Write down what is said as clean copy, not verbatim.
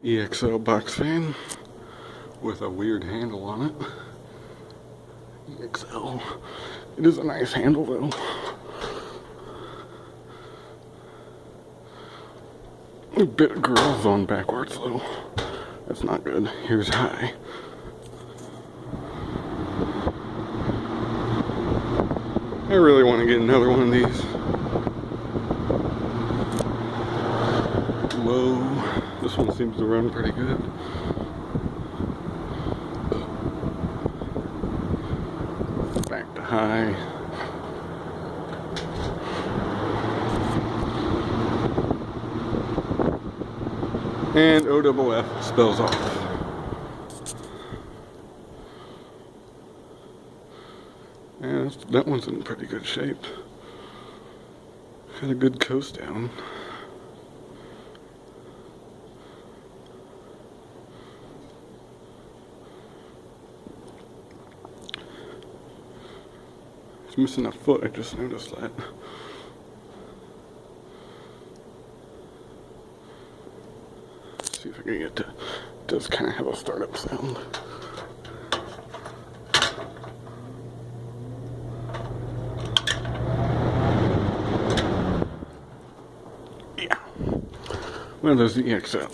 EXL box fan with a weird handle on it. EXL. It is a nice handle though. A bit of girls on backwards though. That's not good. Here's high. I really want to get another one of these. Low. This one seems to run pretty good. Back to high. And OFF spells off. Yeah, that one's in pretty good shape. Got a good coast down. It's missing a foot, I just noticed that. Let's see if I can get to, it does kind of have a startup sound. Yeah. Well, there's the EXL.